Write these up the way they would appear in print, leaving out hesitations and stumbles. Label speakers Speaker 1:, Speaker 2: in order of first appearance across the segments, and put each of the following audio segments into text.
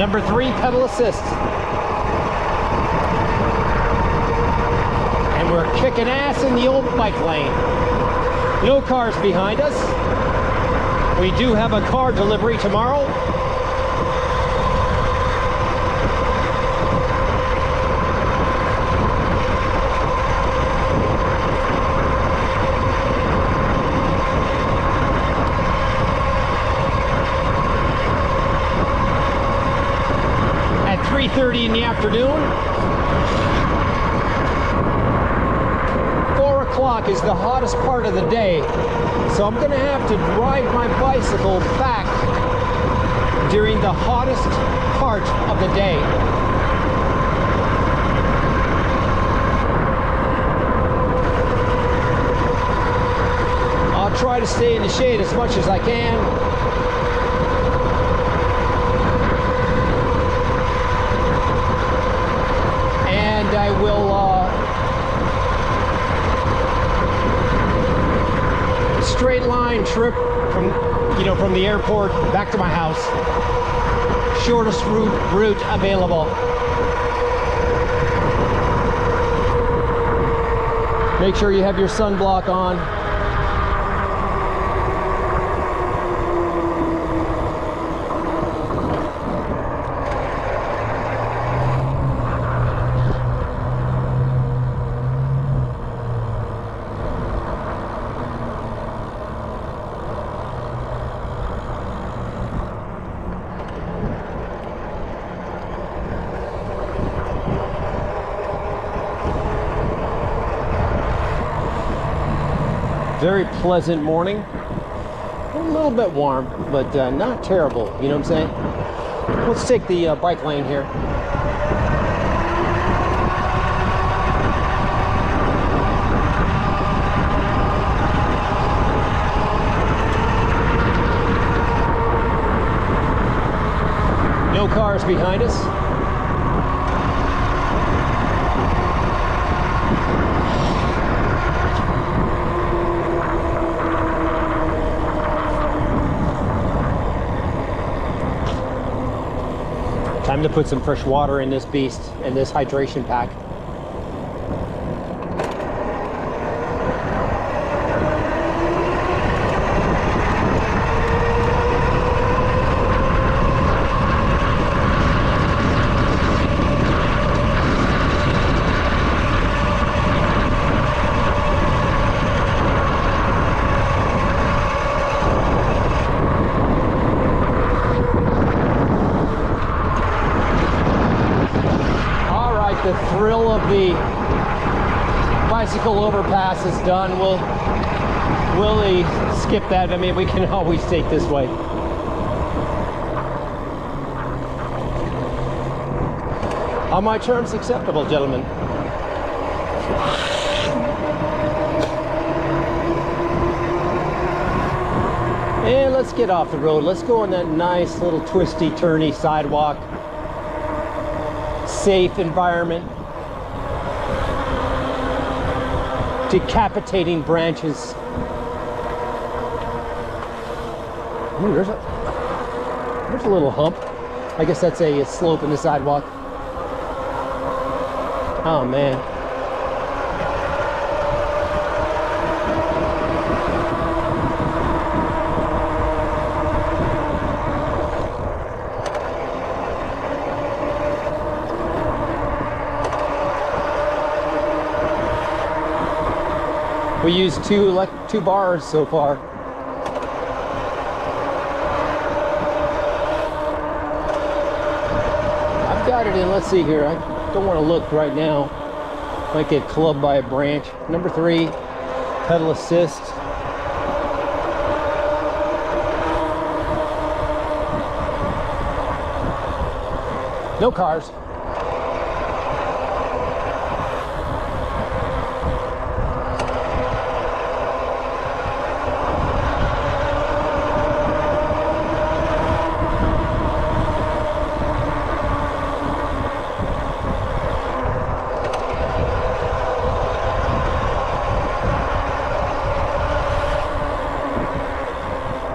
Speaker 1: Number 3, pedal assist. And we're kicking ass in the old bike lane. No cars behind us. We do have a car delivery tomorrow. At 3:30 in the afternoon. 4 o'clock is the hottest part of the day. So I'm gonna have to drive my bicycle back during the hottest part of the day. I'll try to stay in the shade as much as I can. And I will straight line trip from the airport back to my house. Shortest route available. Make sure you have your sunblock on. Very pleasant morning. A little bit warm, but not terrible. You know what I'm saying? Let's take the bike lane here. No cars behind us. Time to put some fresh water in this beast, in this hydration pack. The thrill of the bicycle overpass is done. We'll skip that. I mean, we can always take this way. On my terms, acceptable, gentlemen. And let's get off the road. Let's go on that nice little twisty, turny sidewalk. Safe environment. Decapitating branches. Ooh, there's a little hump. I guess that's a slope in the sidewalk. Oh man. We used two bars so far. I've got it in, let's see here. I don't want to look right now. Might get clubbed by a branch. Number 3, pedal assist. No cars.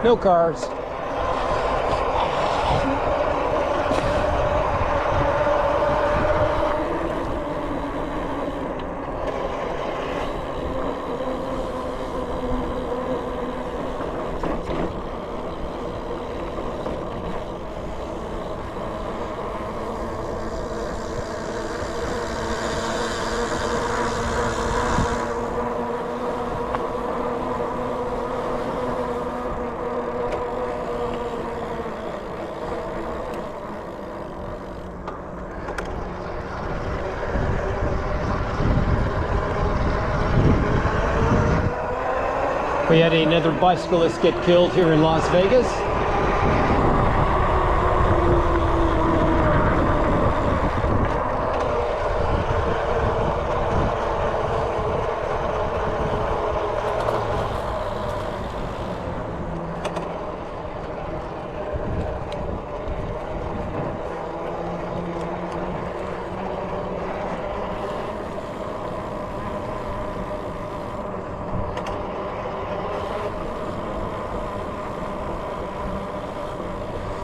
Speaker 1: No cars. We had another bicyclist get killed here in Las Vegas.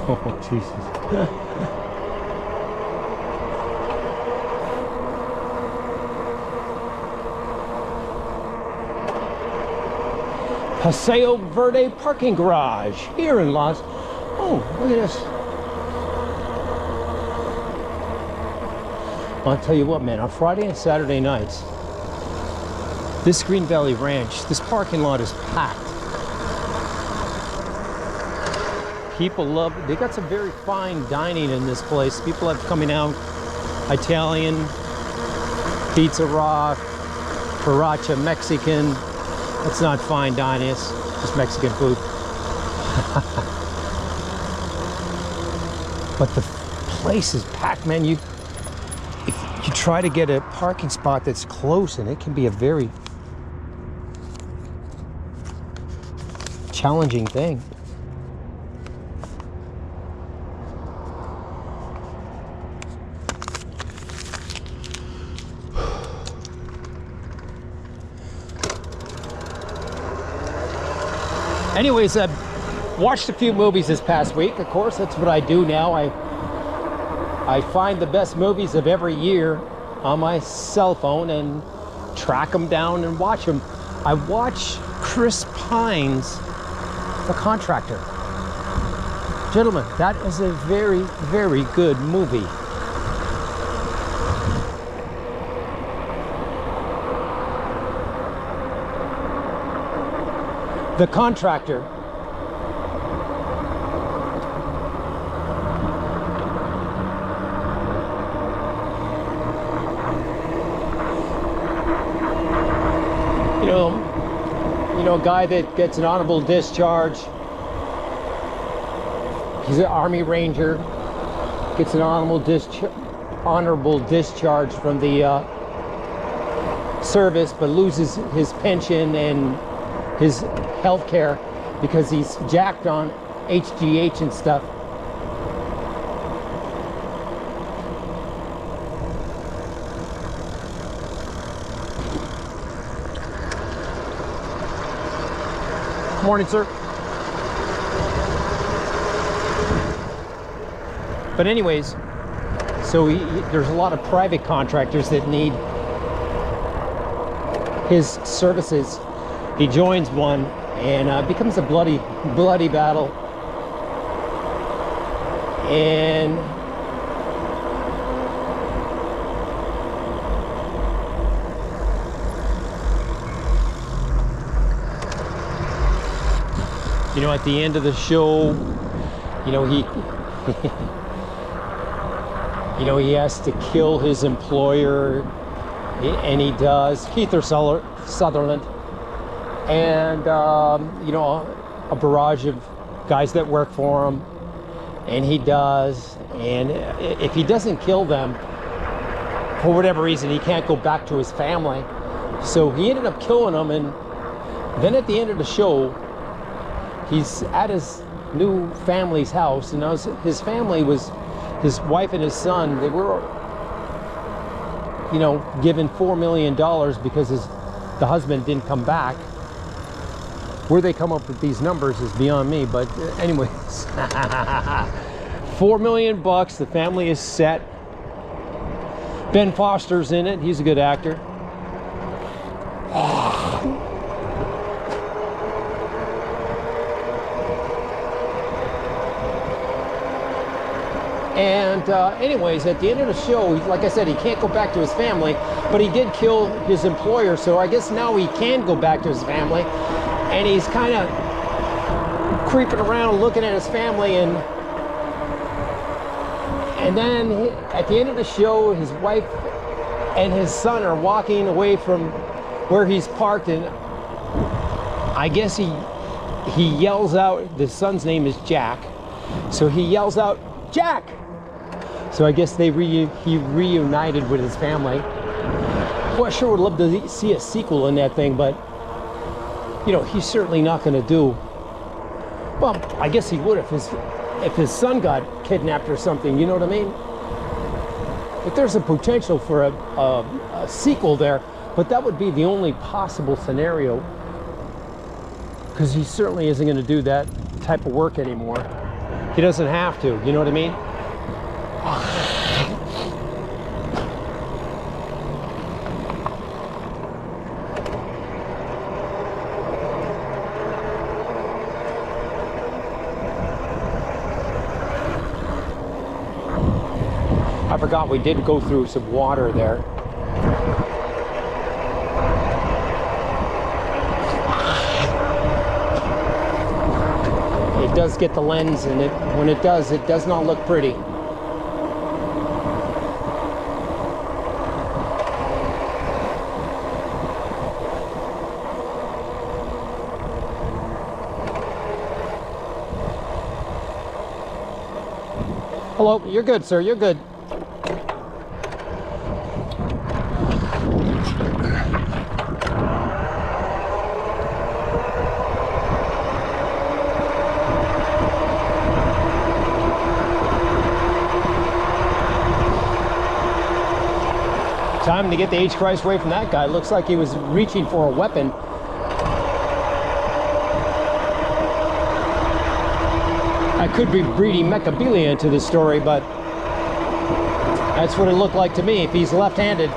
Speaker 1: Oh, Jesus. Paseo Verde parking garage here in Las. Oh, look at this. I'll tell you what, man, on Friday and Saturday nights, this Green Valley Ranch, this parking lot is packed. People love it. They got some very fine dining in this place. People have coming out, Italian, Pizza Rock, Paracha, Mexican. It's not fine dining, it's just Mexican food. But the place is packed, man. If you try to get a parking spot that's close, and it can be a very challenging thing. Anyways, I've watched a few movies this past week. Of course, that's what I do now. I find the best movies of every year on my cell phone and track them down and watch them. I watch Chris Pine's The Contractor. Gentlemen, that is a very, very good movie. The Contractor. You know, a guy that gets an honorable discharge. He's an Army Ranger. Gets an honorable discharge from the service, but loses his pension and his health care because he's jacked on HGH and stuff. Morning, sir. But anyways, so there's a lot of private contractors that need his services. He joins one, and it becomes a bloody battle. And you know, at the end of the show, you know, he you know, he has to kill his employer, and he does. Keith Sutherland. And you know, a barrage of guys that work for him, and he does. And if he doesn't kill them, for whatever reason, he can't go back to his family. So he ended up killing them, and then at the end of the show, he's at his new family's house, and his family was his wife and his son. They were, you know, given $4 million because the husband didn't come back. Where they come up with these numbers is beyond me, but anyways, $4 million bucks. The family is set. Ben Foster's in it. He's a good actor. And anyways, at the end of the show, like I said, he can't go back to his family, but he did kill his employer, so I guess now he can go back to his family. And he's kind of creeping around looking at his family, and then at the end of the show, his wife and his son are walking away from where he's parked, and I guess he yells out, the son's name is Jack, so he yells out, Jack! So I guess he reunited with his family. Well, I sure would love to see a sequel in that thing, but, you know, he's certainly not going to do. Well, I guess he would if his son got kidnapped or something, you know what I mean? If there's a potential for a sequel there, but that would be the only possible scenario, because he certainly isn't going to do that type of work anymore. He doesn't have to, you know what I mean? I forgot we did go through some water there. It does get the lens, and when it does not look pretty. Hello, you're good, sir, you're good. Time to get the H Christ away from that guy. Looks like he was reaching for a weapon. I could be breeding mechablia into this story, but that's what it looked like to me if he's left-handed.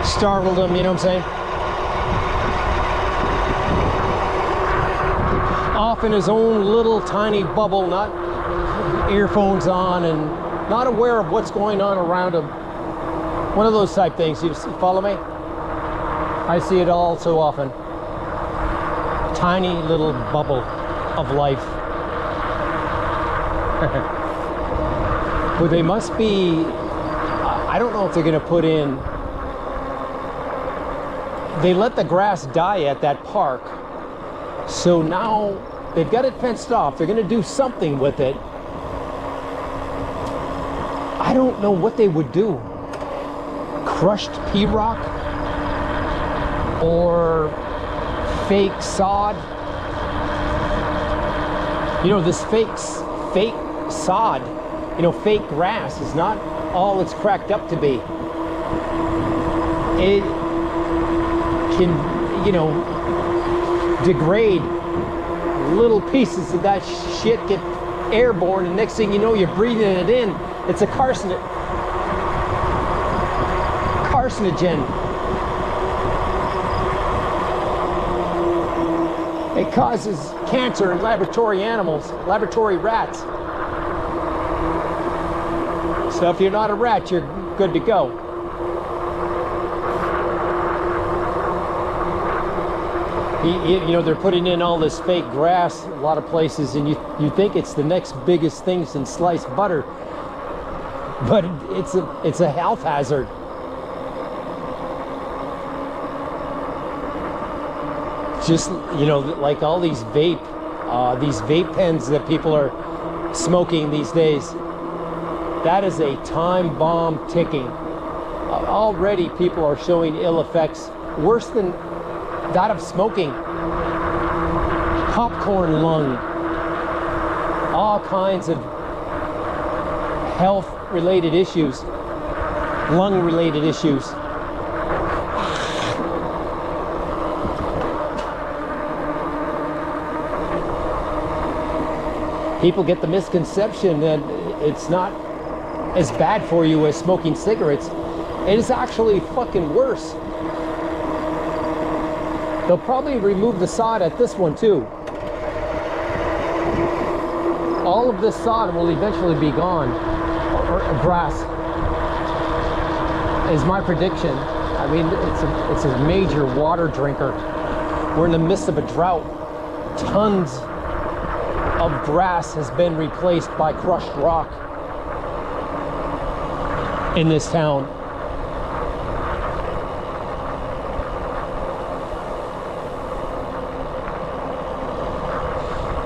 Speaker 1: Startled him, you know what I'm saying? Off in his own little tiny bubble, not earphones on and not aware of what's going on around him. One of those type things. You follow me? I see it all so often. Tiny little bubble of life. But they must be, I don't know if they're going to put in, they let the grass die at that park, so now they've got it fenced off. They're going to do something with it. I don't know what they would do. Crushed P-rock or fake sod. You know, this fake sod, you know, fake grass is not all it's cracked up to be. It can, you know, degrade. Little pieces of that shit get airborne, and next thing you know, you're breathing it in. It's a carcinogen. It causes cancer in laboratory animals, laboratory rats. So if you're not a rat, you're good to go. You know, they're putting in all this fake grass a lot of places, and you think it's the next biggest thing since sliced butter, but it's a health hazard. Just, you know, like all these vape pens that people are smoking these days, that is a time bomb ticking. Already people are showing ill effects worse than that of smoking. Popcorn lung, all kinds of health related issues, lung related issues. People get the misconception that it's not as bad for you as smoking cigarettes. It is actually fucking worse. They'll probably remove the sod at this one too. All of this sod will eventually be gone, or grass, is my prediction. I mean, it's a major water drinker. We're in the midst of a drought. Tons of grass has been replaced by crushed rock in this town.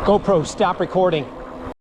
Speaker 1: GoPro, stop recording.